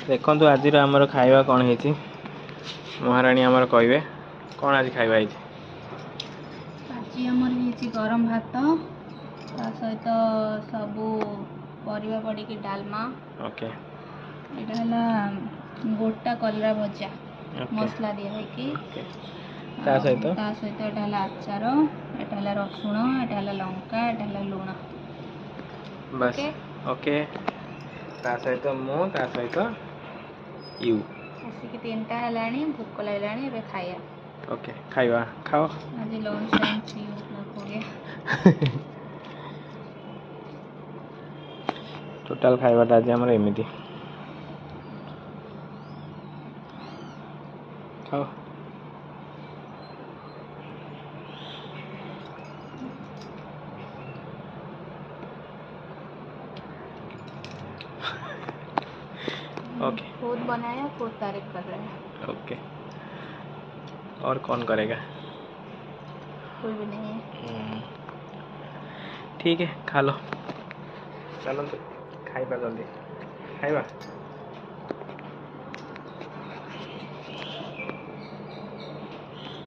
देखो आज आमर खाଇବା कौन है महाराणी आमर कहे कौन आज खाଇବା है आज आमर है गरम भात ता सहित सबू परिवा पड़ी डालमा ओके यहाँ गोटा कलरा भजा मसला दिया ता सहित एटा आचार एटा रसुण एटा लंका एटा लुण बस ओके ता सहित मु ता सहित यू आसिक 3टा है भोक लगे खाया ओके खाଇବା खाओ आज लंच टाइम फ्री हो गया टोटाल खाइबाटा आज आमर एमती खाओ ओके खुद बनाया खुद तारीफ कर रहे हैं ओके और कौन करेगा कोई भी नहीं है ठीक है खा लो चलो तो खाइबा जल्दी खाइबा